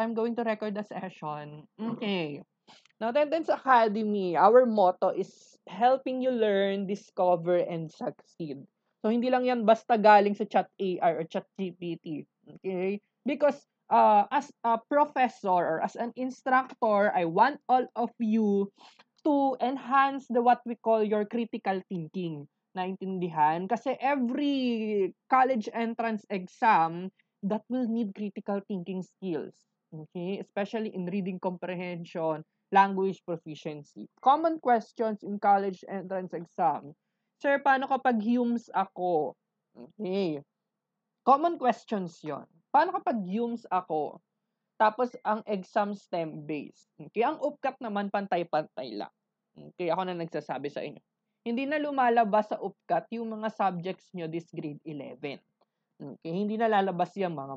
I'm going to record the session. Okay. Now, Tendence Academy, our motto is helping you learn, discover, and succeed. So, hindi lang yan basta galing sa Chat AI or Chat GPT. Okay? Because as a professor or as an instructor, I want all of you to enhance the what we call your critical thinking. Naintindihan? Kasi every college entrance exam that will need critical thinking skills. Okay? Especially in reading comprehension, language proficiency. Common questions in college entrance exam. Sir, paano kapag HUMS ako? Okay. Common questions yon. Paano kapag HUMS ako? Tapos, ang exam STEM-based. Okay, ang UPCAT naman pantay-pantay lang. Okay, ako na nagsasabi sa inyo. Hindi na lumalabas sa UPCAT yung mga subjects nyo this grade 11. Okay, hindi na lalabas yung mga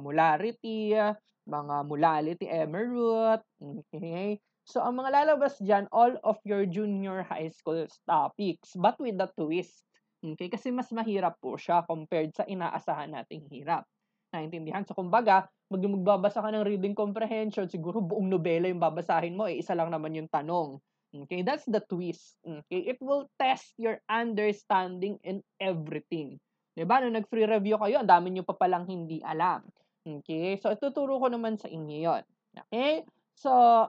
molality emerald. Okay, so ang mga lalabas dyan, all of your junior high school topics, but with the twist. Okay, kasi mas mahirap po siya compared sa inaasahan nating hirap. Naintindihan? So, kumbaga, magbabasa ka ng reading comprehension, siguro buong nobela yung babasahin mo, isa lang naman yung tanong. Okay, that's the twist. Okay, it will test your understanding in everything. Diba? Nung nag-free review kayo, ang dami nyo pa palang hindi alam. Okay, so ituturo ko naman sa inyo yon. Okay, so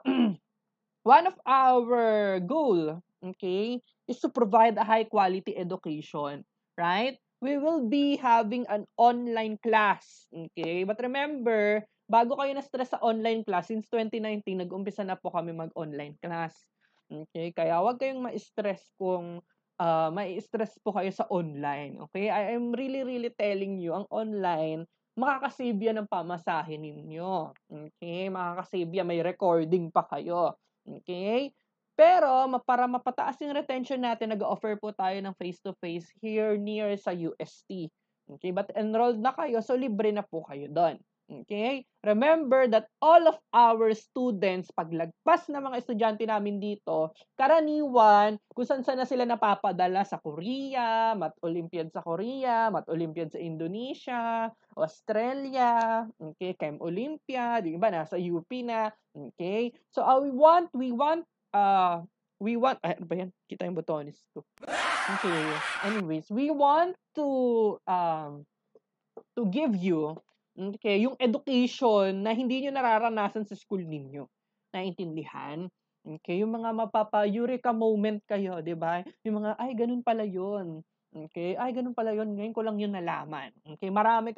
one of our goal, okay, is to provide a high quality education, right? We will be having an online class, okay? But remember, bago kayo na-stress sa online class, since 2019, nag-umpisa na po kami mag-online class. Okay? Kaya wag kayong ma-stress kung mai-stress po kayo sa online, okay? I am really, really telling you, ang online, makakasave yan ng pamasahe ninyo. Okay? Makakasave yan, may recording pa kayo. Okay? Pero, para mapataas yung retention natin, nag-offer po tayo ng face-to-face here near sa UST. Okay? But enrolled na kayo, so libre na po kayo doon. Okay? Remember that all of our students, paglagpas ng mga estudyante namin dito, karaniwan, kung saan na sila napapadala sa Korea, Math Olympiad sa Korea, Math Olympiad sa Indonesia, Australia, okay, Chem Olympiad, di ba, nasa UP na, okay? So, ano ba yan? Kita yung botones ko. Okay, anyways, we want to give you, okay, yung education na hindi nyo nararanasan sa school ninyo. Naintindihan? Okay, yung mga mapapa-eureka moment kayo, di ba? Yung mga, ay, ganun pala yun. Okay, ay, ganun pala yun. Ngayon ko lang yun nalaman. Okay, marami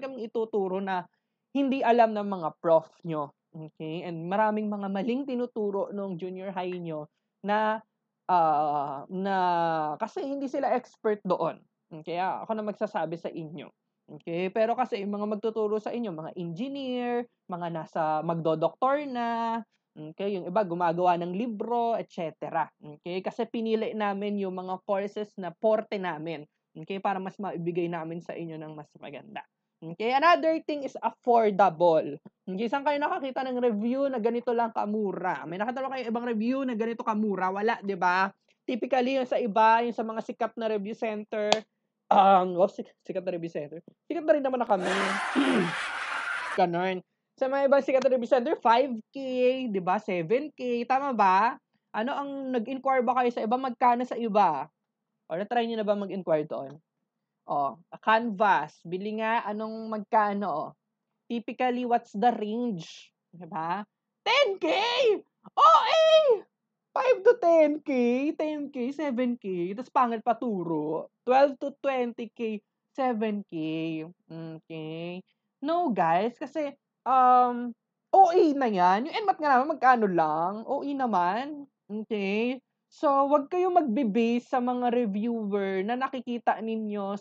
kaming ituturo na hindi alam ng mga prof nyo. Okay, and maraming mga maling tinuturo nung junior high nyo na kasi hindi sila expert doon. Okay, ako na magsasabi sa inyo. Okay, pero kasi yung mga magtuturo sa inyo, mga engineer, mga magdodoktor na, okay, yung iba gumagawa ng libro, etc. Okay, kasi pinili namin yung mga courses na forte namin. Okay, para mas maibigay namin sa inyo ng mas maganda. Okay, another thing is affordable. Okay, saan kayo nakakita ng review na ganito lang kamura? May nakita ba kayo ibang review na ganito kamura? Wala, di ba? Typically, yung sa iba, yung sa mga sikat na review center, sikat na review center. Sikat na rin naman na kami. Ganon. Sa mga ibang sikat na review center, 5K, di ba? 7K. Tama ba? Ano ang nag-inquire ba kayo sa iba? Magkano sa iba? O, na-try nyo na ba mag-inquire doon? O, Canvas. Bili nga, anong magkano? Typically, what's the range? Di ba? 10K! OA! 5 to 10K, 10K, 7K, tapos pangit paturo. 12 to 20K, 7K. Okay. No, guys, kasi, OA na yan. Yung NMAT nga naman, magkano lang? OA naman. Okay. So, wag kayong magbe-base sa mga reviewer na nakikita ninyo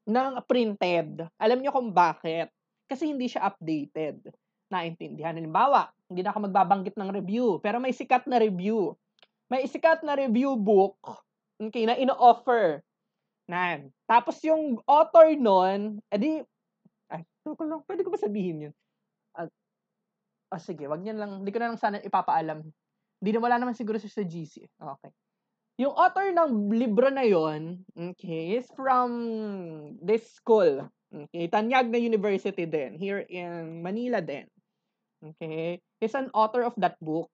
ng printed. Alam niyo kung bakit? Kasi hindi siya updated. Naintindihan. Halimbawa, hindi na ako magbabanggit ng review, pero may sikat na review. May sikat na review book, okay, na ino-offer. Tapos yung author nun, pwede ko ba sabihin yun? Sige, wag niyan lang, hindi ko na lang sana ipapaalam. Wala naman siguro sa GC. Okay. Yung author ng libro na yon, okay, is from this school. Okay, Tanyag na University din, here in Manila din. Okay? He's an author of that book.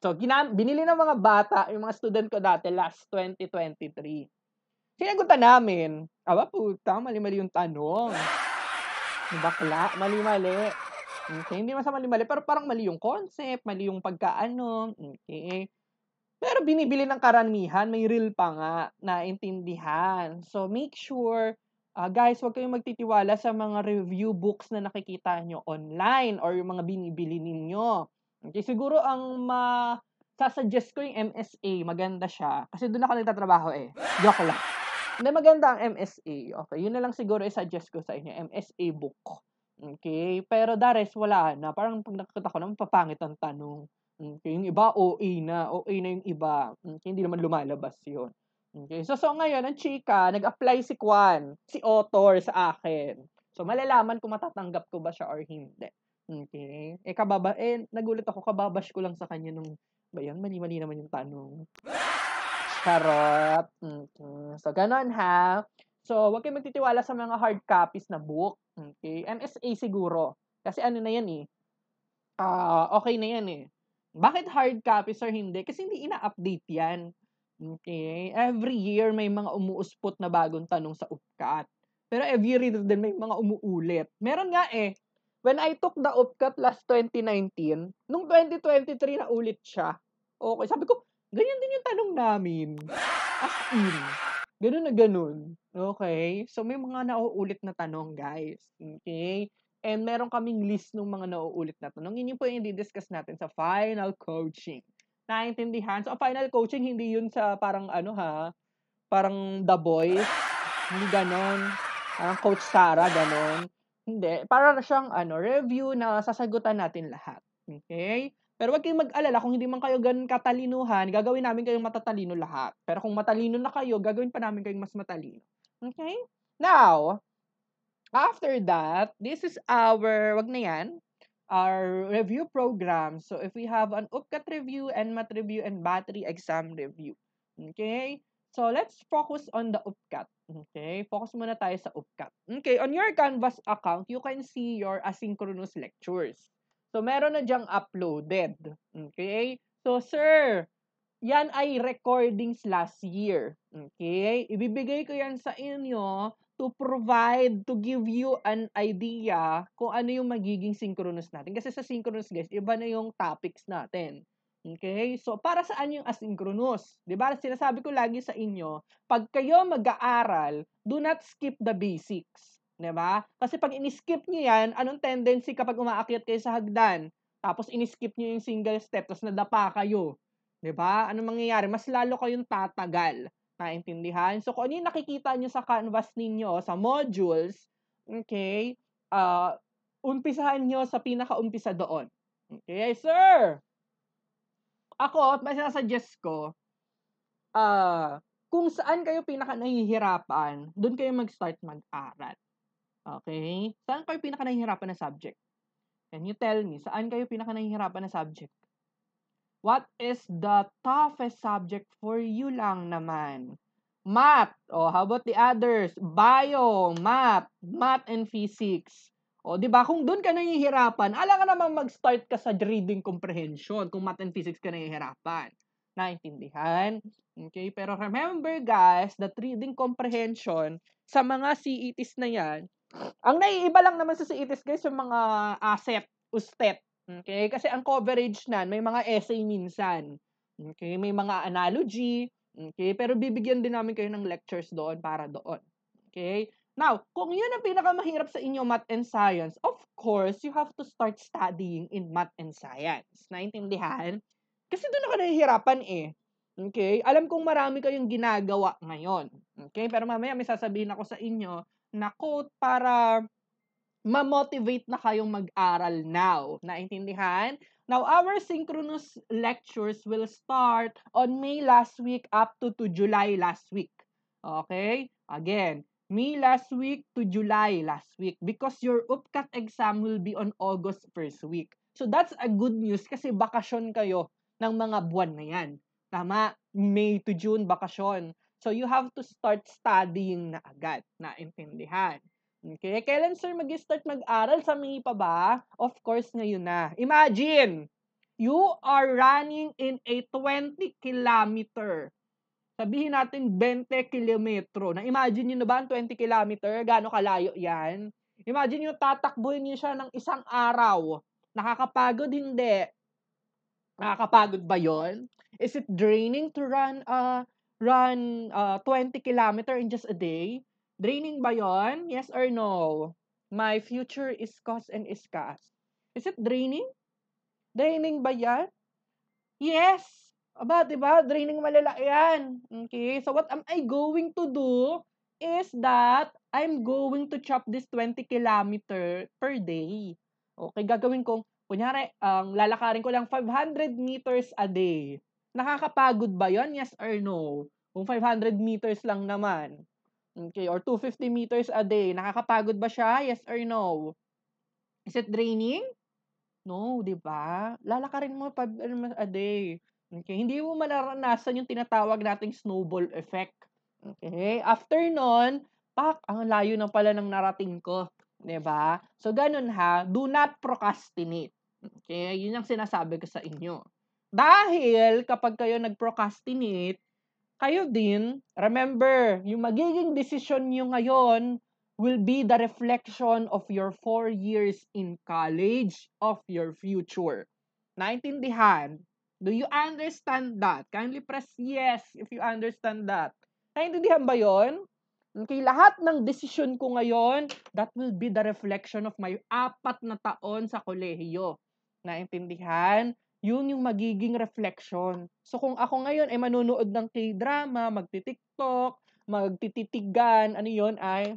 So, binili ng mga bata, yung mga student ko dati last 2023. Sinagutan namin. Aba, puta, mali-mali yung tanong. Bakla, mali-mali. Okay, hindi masama mali-mali, pero parang mali yung concept, mali yung pagkaano. Okay. Pero binibili ng karamihan, may real pa nga, naintindihan. So, make sure, guys, huwag kayong magtitiwala sa mga review books na nakikita nyo online or yung mga binibili ninyo. Okay, siguro ang sasuggest ko yung MSA, maganda siya. Kasi doon ako nagtatrabaho eh. Joke lang. Hindi, maganda ang MSA. Okay, yun na lang siguro i-suggest ko sa inyo, MSA book. Okay, pero the rest, wala na. Parang pag nakikita ko naman, papangit ang tanong. Okay, yung iba, OA na yung iba. Okay, hindi naman lumalabas yun. Okay, so ngayon, ang chika, nag-apply si Kwan, si author sa akin. So, malalaman kung matatanggap ko ba siya or hindi. Okay, nagulat ako, kababash ko lang sa kanya nung, ba yan, mali-mali naman yung tanong. Charot. So, ganon ha. So, huwag kayong magtitiwala sa mga hard copies na book. Okay? MSA siguro. Kasi ano na yan eh. Okay na yan eh. Bakit hard copies or hindi? Kasi hindi ina-update yan. Okay? Every year may mga umuuspot na bagong tanong sa UPCAT. Pero every year din may mga umuulit. Meron nga eh. When I took the UPCAT last 2019, nung 2023 na ulit siya. Okay, sabi ko, ganyan din yung tanong namin. As in. Ganun na ganun. Okay? So, may mga nauulit na tanong, guys. Okay? And meron kaming list ng mga nauulit na tanong. Yun po yung i-discuss natin sa final coaching. Naintindihan? So, final coaching, hindi yun sa parang parang The Boys. Hindi ganon. Parang Coach Sarah, ganon. Hindi. Para siyang review na sasagutan natin lahat. Okay? Pero wag kayong mag-alala kung hindi man kayo ganun katalinuhan, gagawin namin kayong matatalino lahat. Pero kung matalino na kayo, gagawin pa namin kayong mas matalino. Okay? Now, after that, this is our, wag na yan, our review program. So, if we have an UPCAT review, NMAT review, and battery exam review. Okay? So, let's focus on the UPCAT. Okay? Focus muna tayo sa UPCAT. Okay, on your Canvas account, you can see your asynchronous lectures. So, meron na diyang uploaded. Okay? So, sir, yan ay recordings last year. Okay? Ibibigay ko yan sa inyo to provide, to give you an idea kung ano yung magiging synchronous natin. Kasi sa synchronous, guys, iba na yung topics natin. Okay? So, para saan yung asynchronous? Diba? Sinasabi ko lagi sa inyo, pag kayo mag-aaral, do not skip the basics. Diba? Kasi pag in-skip nyo yan, anong tendency kapag umaakyat kayo sa hagdan? Tapos in-skip nyo yung single step, tapos nadapa kayo. 'Di ba? Ano mangyayari? Mas lalo kayong tatagal. Naintindihan? So, kung ano yung nakikita nyo sa canvas ninyo, sa modules, okay, umpisahan nyo sa pinaka-umpisa doon. Okay, sir! Ako, may sinasuggest ko, kung saan kayo pinaka-nahihirapan, doon kayo mag-start mag-aral. Okay? Saan kayo pinaka-nahihirapan na subject? Can you tell me, saan kayo pinaka-nahihirapan na subject? What is the toughest subject for you lang naman? Math. Oh, how about the others? Bio, math and physics. O, di ba? Kung doon ka nahihirapan, ala ka naman mag-start ka sa reading comprehension kung math and physics ka nahihirapan. Naintindihan? Okay, pero remember guys, that reading comprehension sa mga CETs na yan, ang naiiba lang naman sa CETs guys, yung mga asset, ustet. Okay? Kasi ang coverage nan, may mga essay minsan. Okay? May mga analogy. Okay? Pero bibigyan din namin kayo ng lectures doon para doon. Okay? Now, kung yun ang pinakamahirap sa inyo, math and science, of course, you have to start studying in math and science. Naintindihan? Kasi doon ako nahihirapan eh. Okay? Alam kong marami kayong ginagawa ngayon. Okay? Pero mamaya may sasabihin ako sa inyo na quote para ma-motivate na kayong mag-aral now. Naintindihan? Now, our synchronous lectures will start on May last week up to July last week. Okay? Again, May last week to July last week because your UPCAT exam will be on August first week. So, that's a good news kasi bakasyon kayo ng mga buwan na yan. Tama? May to June, bakasyon. So, you have to start studying na agad. Naintindihan? Okay? Kailan, sir, mag-start mag-aral? Sa May pa ba? Of course, ngayon na. Imagine, you are running in a 20 kilometer. Sabihin natin 20 kilometro. Na-imagine nyo na ba ang 20 kilometer? Gaano kalayo yan? Imagine nyo, tatakbuhin nyo siya ng isang araw. Nakakapagod? Hindi. Nakakapagod ba yon? Is it draining to run 20 kilometer in just a day? Draining ba yon? Yes or no? My future is cost and is cash. Is it draining? Draining ba yan? Yes. Aba, 'di ba? Draining malala yan. Okay? So what am I going to do is that I'm going to chop this 20 kilometer per day. Okay, gagawin kong kunyari, lalakarin ko lang 500 meters a day. Nakakapagod ba 'yon? Yes or no? Kung 500 meters lang naman. Okay, or 250 meters a day, nakakapagod ba siya? Yes or no? Is it draining? No, 'di ba? Lalakarin mo 5 a day. Okay, hindi mo mararanasan yung tinatawag nating snowball effect. Okay, after nun, pak, ang layo na pala ng narating ko, 'di ba? So ganun ha, do not procrastinate. Okay, yun ang sinasabi ko sa inyo. Dahil kapag kayo nag-procrastinate, kayo din, remember, yung magiging decision nyo ngayon will be the reflection of your 4 years in college of your future. Naintindihan? Do you understand that? Kindly press yes if you understand that. Naintindihan ba yon? Okay, lahat ng decision ko ngayon, that will be the reflection of my 4 na taon sa kolehiyo. Naintindihan? Yun yung magiging reflection. So kung ako ngayon ay manunood ng K-drama, magti-TikTok, magtititigan, ano yun ay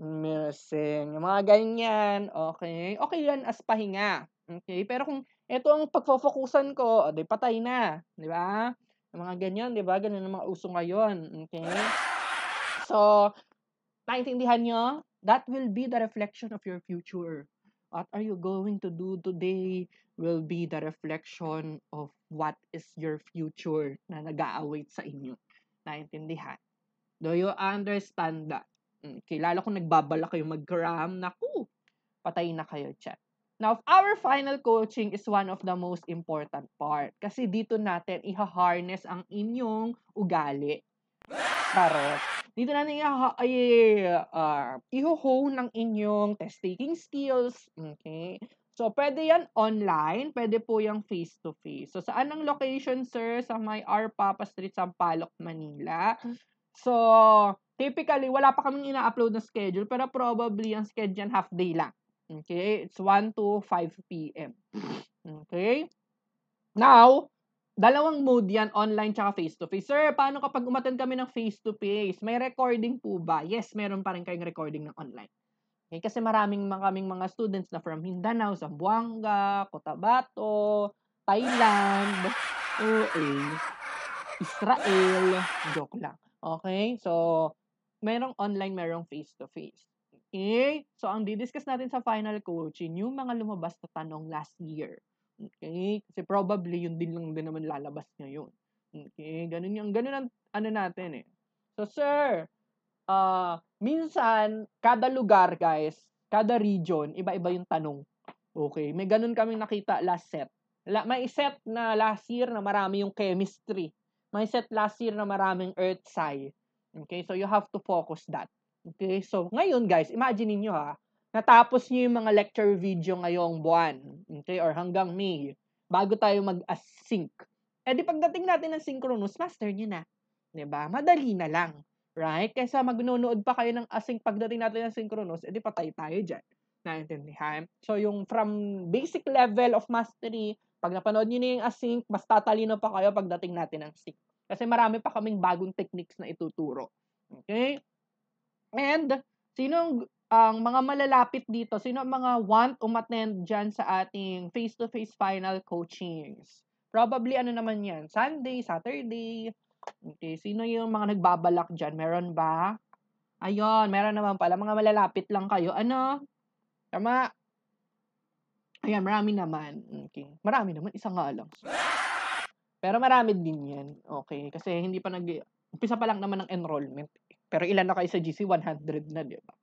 nursing. Yung mga ganyan, okay? Okay yan as pahinga. Okay? Pero kung ito ang pagfofokusan ko, di patay na. Di ba? Yung mga ganyan, di ba? Ganyan ang mga uso ngayon. Okay? So, naintindihan nyo? That will be the reflection of your future. What are you going to do today will be the reflection of what is your future na nag-a-await sa inyo. Naintindihan? Do you understand that? Okay, lalo kung nagbabala kayo mag-gram, naku, patay na kayo chat. Now, our final coaching is one of the most important part. Kasi dito natin iha-harness ang inyong ugali. Charot. Dito natin iho-hone ng inyong test-taking skills. Okay? So, pwede yan online, pwede po yung face-to-face. So, saan ang location, sir? Sa may R. Papa Street, Sampaloc, Manila. So, typically, wala pa kaming ina-upload na schedule, pero probably ang schedule half day lang. Okay? It's 1 to 5 p.m. Okay? Now, dalawang mode yan, online tsaka face-to-face. Sir, paano kapag umattend kami ng face-to-face? May recording po ba? Yes, meron pa rin kayong recording ng online. Okay, kasi maraming kaming mga students na from Mindanao, Zamboanga, Cotabato, Thailand, Israel, joke lang. Okay, so, merong online, merong face-to-face. Okay, so ang didiscuss natin sa final coaching, yung mga lumabas na tanong last year. Okay? Kasi probably yun din lang din naman lalabas ngayon. Okay? Ganun ang ano natin eh. So, sir, minsan, kada lugar, guys, kada region, iba-iba yung tanong. Okay? May ganun kaming nakita last set. May set na last year na marami yung chemistry. May set last year na maraming earth sci. Okay? So, you have to focus that. Okay? So, ngayon, guys, imagine niyo ha, natapos niyo yung mga lecture video ngayong buwan, okay, or hanggang May, bago tayo mag-async. Eh di pagdating natin ng synchronous, master niyo na. 'Di ba? Madali na lang. Right? Kaysa magnunood pa kayo ng async pagdating natin ng synchronous, eh di patay tayo diyan. Naintindihan? So yung from basic level of mastery, pag napanood niyo na yung async, mas tatalino pa kayo pagdating natin ng sync. Kasi marami pa kaming bagong techniques na ituturo. Okay? And sino ang mga malalapit dito, sino ang mga want umattend dyan sa ating face-to-face final coachings? Probably ano naman yan? Sunday, Saturday. Okay, sino yung mga nagbabalak dyan? Meron ba? Ayun, meron naman pala. Mga malalapit lang kayo. Ano? Tama? Ayan, marami naman. Okay. Marami naman, isa nga lang. Pero marami din yan. Okay, kasi hindi pa umpisa pa lang naman ng enrollment. Pero ilan na kayo sa GC? 100 na, di ba?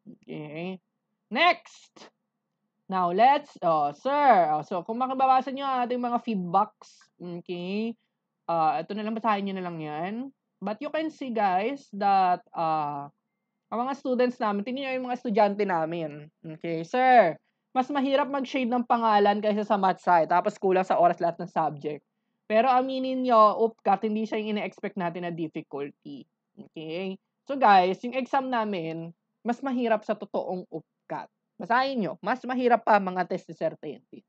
Okay. Next! Now, so kung makababasa nyo ang ating mga feedbacks, okay, ito na lang, basahin nyo na lang yan. But you can see, guys, that, ang mga students namin, tingnan nyo yung mga estudyante namin. Okay, sir, mas mahirap mag-shade ng pangalan kaysa sa math side, tapos kulang sa oras lahat ng subject. Pero aminin nyo, upkat, hindi siya yung ina-expect natin na difficulty. Okay? So guys, yung exam namin, mas mahirap sa totoong upkat. Basahin nyo, mas mahirap pa mga test ni Sir Tenti.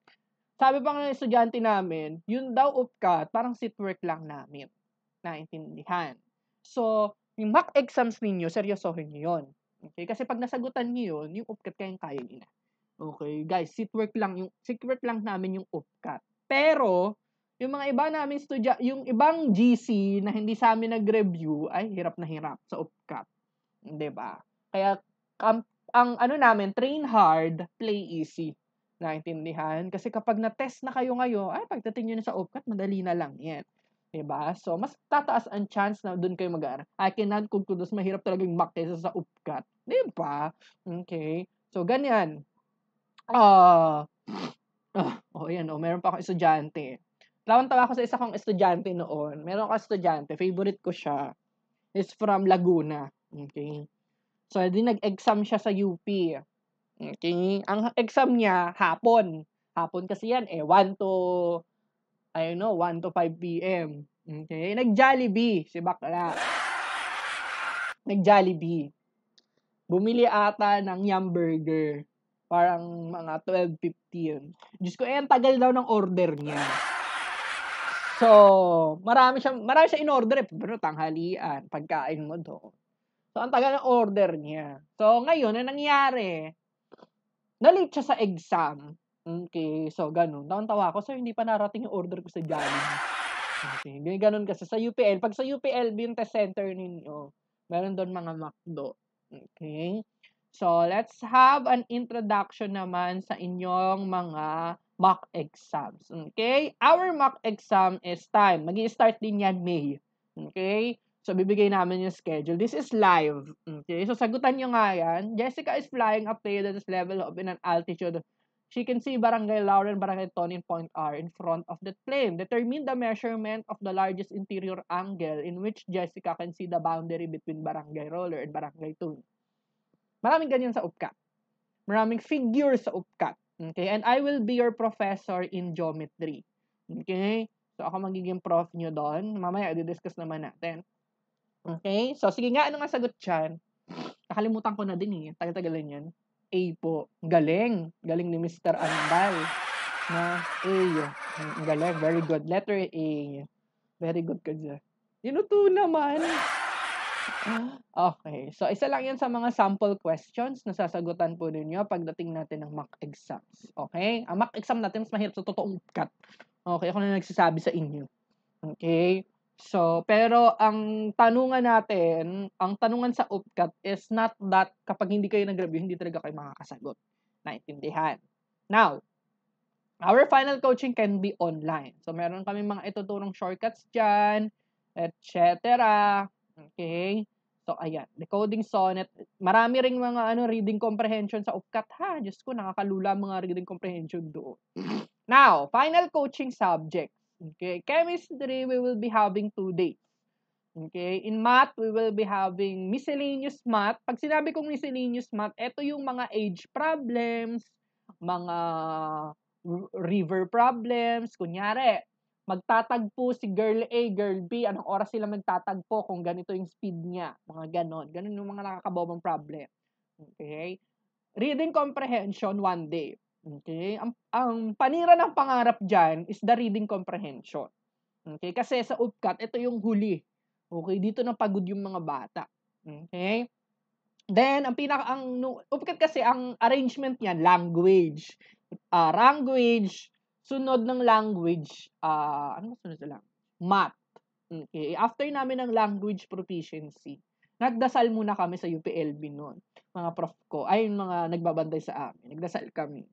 Sabi pa ng estudyante namin, yun daw upkat, parang sit-work lang namin. Naintindihan. So, yung mock exams ninyo, seryosohin nyo yun. Okay? Kasi pag nasagutan nyo yun, yung upkat kayang kaya nyo na. Okay, guys, sit work lang namin yung upkat. Pero, yung mga iba namin yung ibang GC na hindi sa amin nag-review, ay hirap na hirap sa upkat. 'Di ba? Kaya, ang ano namin, train hard, play easy. Naintindihan? Kasi kapag na-test na kayo ngayon, ay pagdating nyo na sa upkat, madali na lang yan. Diba? So, mas tataas ang chance na doon kayo mag-aaral. I cannot conclude, mas mahirap talaga yung mock kaysa sa upkat. Diba? Okay? So, ganyan. Meron pa akong estudyante. Tawan-tawa ako sa isa kong estudyante noon. Meron akong estudyante, favorite ko siya. Is from Laguna. Okay? So, nag-exam siya sa UP. Okay? Ang exam niya, hapon. Hapon kasi yan, 1 to 5 p.m. Okay? Nag-Jollibee, si bakla. Nag-Jollibee. Bumili ata ng Yum Burger. Parang mga 12:15. Diyos ko, ang tagal daw ng order niya. So, marami siya in-order pero tanghalian, pagkain mo doon. So, ang tagal ng order niya. So, ngayon, ang nangyari, na-late siya sa exam. Okay, so ganun. Tawa ako, sir, hindi pa narating yung order ko sa Jollibee. Okay, ganun kasi sa UPL. Pag sa UPL, yung test center ninyo, meron doon mga McDo. Okay? So, let's have an introduction naman sa inyong mga mock exams. Okay? Our mock exam is time. Mag-i-start din yan May. Okay? So, bibigay namin yung schedule. This is live. Okay? So, sagutan nyo nga yan. Jessica is flying up to this level of in an altitude. She can see Barangay Lauren, Barangay Tonin Point R in front of that plane. Determine the measurement of the largest interior angle in which Jessica can see the boundary between Barangay Roller and Barangay Tonin. Maraming ganyan sa UPCAT. Maraming figures sa UPCAT. Okay? And I will be your professor in geometry. Okay? So, ako magiging prof nyo doon. Mamaya, i-discuss naman natin. Okay? So, sige nga, ano nga sagot dyan? Nakalimutan ko na din eh. Tagal-tagalan yan. A po. Galing. Galing ni Mr. Andal. Na A. Galing. Very good. Letter A. Very good ka dyan. Inuto naman. Okay. So, isa lang yan sa mga sample questions na sasagutan po ninyo pagdating natin ng mock exams. Okay? Ang mock exam natin mas mahirap sa totoong cut. Okay? Ako na nagsasabi sa inyo. Okay? So, pero ang tanungan sa UPCAT is not that kapag hindi kayo nag-review, hindi talaga kayo makakasagot. Naintindihan. Now, our final coaching can be online. So, meron kami mga ituturong shortcuts dyan, etc. Okay? So, ayan. Decoding sonnet. Marami ring mga reading comprehension sa UPCAT. Ha, Diyos ko, nakakalula mga reading comprehension doon. Now, final coaching subject. Okay, chemistry, we will be having 2 days. Okay, in math, we will be having miscellaneous math. Pag sinabi kong miscellaneous math, ito yung mga age problems, mga river problems. Kunyari, magtatagpo si girl A, girl B, anong oras sila magtatagpo kung ganito yung speed niya. Mga ganon. Ganon yung mga nakakabobang problem. Okay, reading comprehension 1 day. Okay? Ang panira ng pangarap dyan is the reading comprehension. Okay? Kasi sa UPCAT, ito yung huli. Okay? Dito na pagod yung mga bata. Okay? Then, UPCAT kasi, ang arrangement niyan, language. Language, sunod ng language, ano sunod sa language? Math. Okay? After namin ng language proficiency, nagdasal muna kami sa UPLB noon. Mga prof ko, ay yung mga nagbabantay sa amin. Nagdasal kami.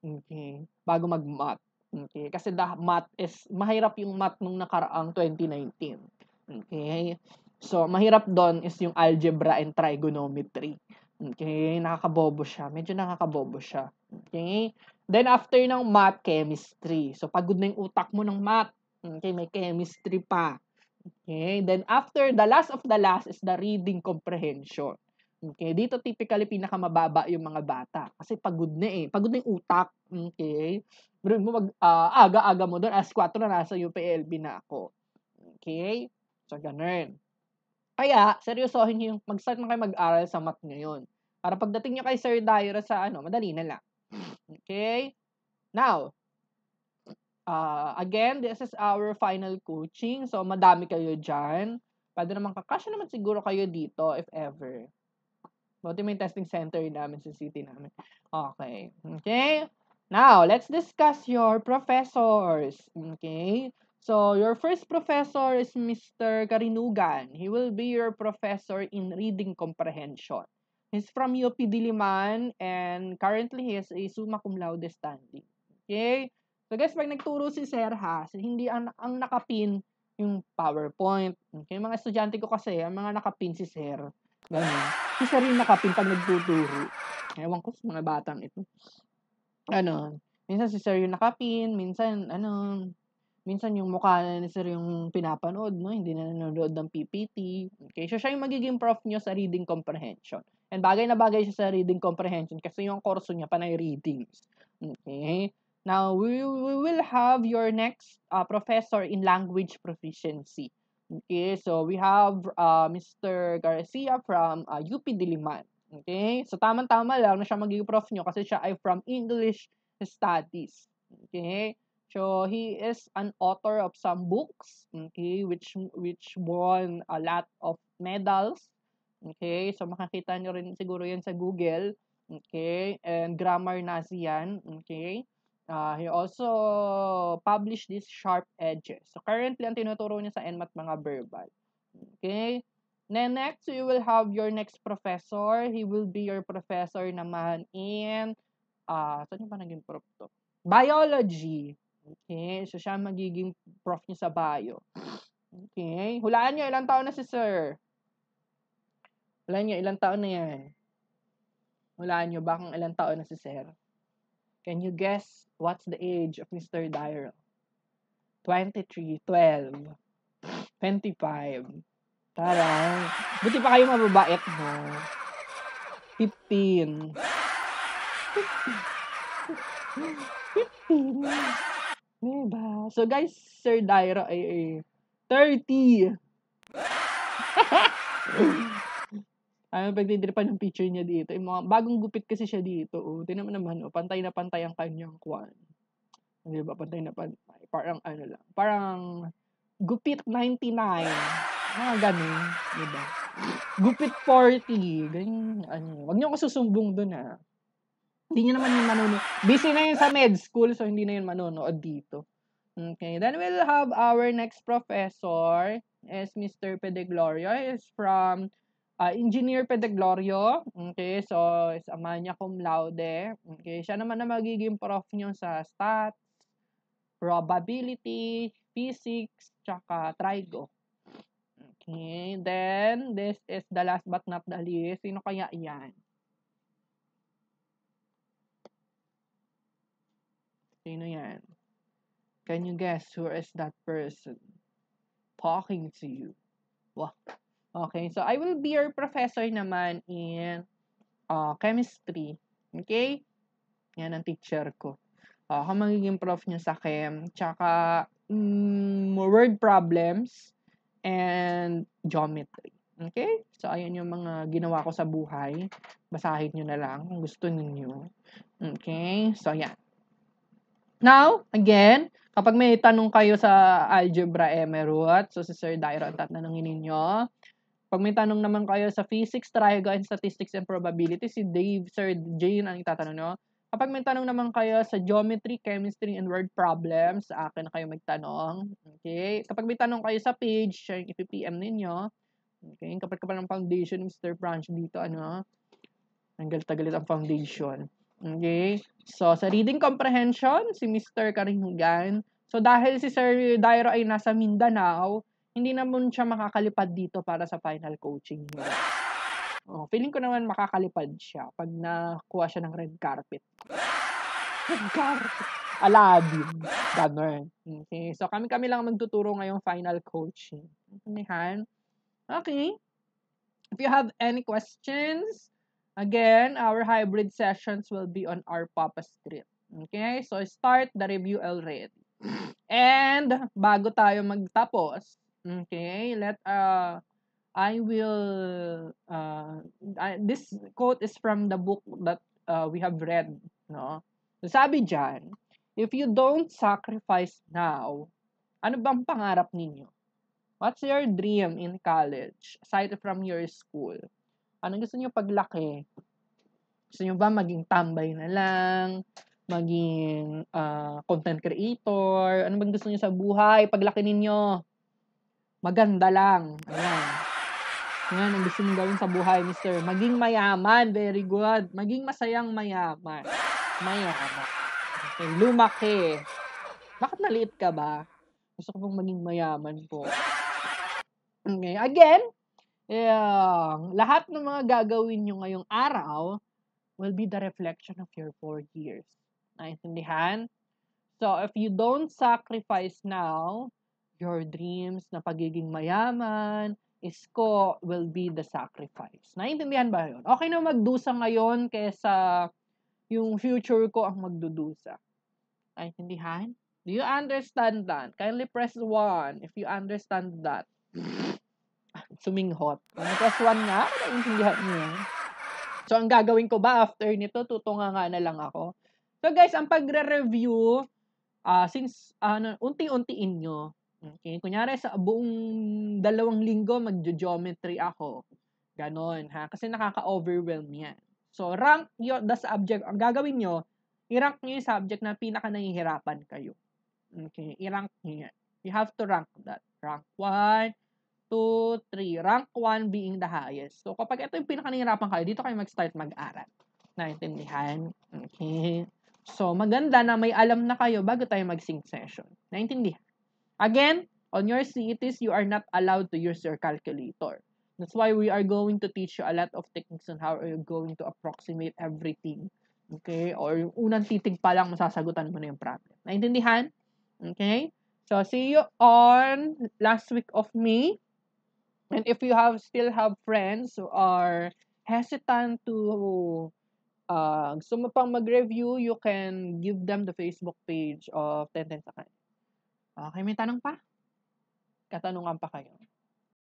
Okay. Bago mag-math. Okay. Kasi math is, mahirap yung math nung nakaraang 2019. Okay. So, mahirap doon is yung algebra and trigonometry. Okay, nakakabobo siya. Medyo nakakabobo siya. Okay? Then, after ng math, chemistry. So, pagod na yung utak mo ng math. Okay, may chemistry pa. Okay, then after, the last of the last is the reading comprehension. Okay, dito typically pinakamababa yung mga bata. Kasi pagod na eh. Pagod na yung utak. Okay? Pero mo aga-aga mo doon. Alas 4 na nasa UPLB na ako. Okay? So, ganun. Kaya, seryosohin nyo yung mag-start na kayo mag-aral sa math ngayon. Para pagdating nyo kay Sir Dairo sa madali na lang. Okay? Now, again, this is our final coaching. So, madami kayo dyan. Pwede naman kakasya naman siguro kayo dito if ever. Buti may testing center namin sa city namin. Okay. Okay? Now, let's discuss your professors. Okay? So, your first professor is Mr. Karinugan. He will be your professor in reading comprehension. He's from UP Diliman and currently he is a summa cum laude standing. Okay? So, guys, pag nagturo si Sir ha, hindi ang nakapin yung PowerPoint. Okay? Mga estudyante ko kasi, ang mga nakapin si Sir. Ganun. Si Sir yung nakapin pag nagtuturo. Ewan ko sa mga batang ito. Minsan si Sir yung nakapin, minsan yung mukha ni Sir yung pinapanood, no? Hindi na nanonood ng PPT. Okay, so siya yung magiging prof nyo sa reading comprehension. And bagay na bagay siya sa reading comprehension kasi yung kurso niya panay readings. Okay? Now, we will have your next professor in language proficiency. Okay, so we have Mr. Garcia from UP Diliman. Okay, so tamang-tama lang na siya magiging prof nyo kasi siya ay from English Studies. Okay, so he is an author of some books, okay, which won a lot of medals. Okay, so makakita nyo rin siguro yan sa Google. Okay, and grammar Nazi yan. Okay, he also published these sharp edges. So, currently, ang tinuturo niya sa NMAT mga verbal. Okay? Then, next, you will have your next professor. He will be your professor naman in, saan yung pa naging prof to? Biology. Okay? So, siya magiging prof niya sa bio. Okay? Hulaan niyo, ilang taon na si Sir? Hulaan niyo, ilang taon na yan? Hulaan niyo, bakang ilang taon na si Sir? Can you guess what's the age of Mr. Dairo? 23, 12, 25. Tarang. Buti pa kayo mababait mo. 15. 15. Diba? So guys, Sir Dairo ay 30. Pagdidiripan ng picture niya dito. Yung mga bagong gupit kasi siya dito. Tingnan mo naman, pantay na pantay ang kanyang kwan. Di ba? Pantay na pantay. Parang lang. Parang gupit 99. Ganun. Di ba? Gupit 40. Ganyan. Wag niyo ako susumbong dun ha. Hindi niyo naman yung manonood. Busy na yun sa med school, so hindi na yun manonood dito. Okay. Then we'll have our next professor is Mr. Pedeglorio. Is from Engineer Pedeglorio. Okay, so is a magna cum laude. Okay, siya naman na magiging prof nyo sa stats, probability, physics, tsaka trigo. Okay, then this is the last but not the least. Sino kaya yan? Sino yan? Can you guess who is that person talking to you? Wow. Okay, so I will be your professor naman in chemistry. Okay? Yan ang teacher ko. Ako magiging prof niya sa chem. Tsaka, word problems and geometry. Okay? So, ayan yung mga ginawa ko sa buhay. Basahin nyo na lang kung gusto ninyo. Okay? So, yan. Now, again, kapag may tanong kayo sa algebra emerald, so si Sir Dairo ang tatanungin ninyo. Pag may tanong naman kayo sa physics, trigo, and statistics and probability, si Dave, Sir Jane ang itatanong nyo. Kapag may tanong naman kayo sa geometry, chemistry, and word problems, sa akin na kayo magtanong. Okay? Kapag may tanong kayo sa page, siya yung ipipm ninyo. Okay? Kapag ng foundation, Mr. Branch dito, ang galit-galit ang foundation. Okay? So, sa reading comprehension, si Mr. Karinugan. So, dahil si Sir Dairo ay nasa Mindanao, hindi naman siya makakalipad dito para sa final coaching niya. Oh, feeling ko naman makakalipad siya pag nakuha siya ng red carpet. Red carpet. Aladdin. Ganun. Okay. So, kami-kami lang magtuturo ngayong final coaching. Intindihan? Okay. If you have any questions, again, our hybrid sessions will be on our Papa Street. Okay? So, start the review already. And, bago tayo magtapos, okay, this quote is from the book that we have read, no? Sabi dyan, if you don't sacrifice now, ano bang pangarap ninyo? What's your dream in college, aside from your school? Ano gusto niyo paglaki? Gusto niyo ba maging tambay na lang? Maging content creator? Ano bang gusto niyo sa buhay? Paglaki ninyo, maganda lang. Ayan. Yan ang gusto mong gawin sa buhay, mister. Maging mayaman. Very good. Maging masayang mayaman. Mayaman. Okay. Lumaki. Bakit maliit ka ba? Gusto ko pong maging mayaman po. Okay. Again, lahat ng mga gagawin nyo ngayong araw will be the reflection of your 4 years. Naintindihan? So, if you don't sacrifice now, your dreams na pagiging mayaman, isko will be the sacrifice. Naintindihan ba yun? Okay na magdusa ngayon kesa yung future ko ang magdudusa. Naintindihan? Do you understand that? Kindly press 1 if you understand that. Suminghot. Press 1 nga, naintindihan niyo. So, ang gagawin ko ba after nito, tutunga nga na lang ako. So, guys, ang pagre-review, since unti-untiin nyo, okay, kunyari sa buong 2 linggo, magjo-geometry ako. Ganon, ha? Kasi nakaka-overwhelm yan. So, rank the subject. Ang gagawin nyo, i-rank nyo yung subject na pinaka-nahihirapan kayo. Okay, i-rank nyo yan. You have to rank that. Rank 1, 2, 3. Rank 1 being the highest. So, kapag ito yung pinaka-nahihirapan kayo, dito kayo mag-start mag-aral. Naintindihan? Okay. So, maganda na may alam na kayo bago tayo mag-sync session. Naintindihan? Again, on your CETs, you are not allowed to use your calculator. That's why we are going to teach you a lot of techniques on how you're going to approximate everything. Okay? Or yung unang titig pa lang, masasagutan mo na yung problem. Naintindihan? Okay? So, see you on last week of May. And if you still have friends who are hesitant to gusto mo pang mag-review, you can give them the Facebook page of Tenten sa Kanya. Okay, may tanong pa? Katanungan pa kayo.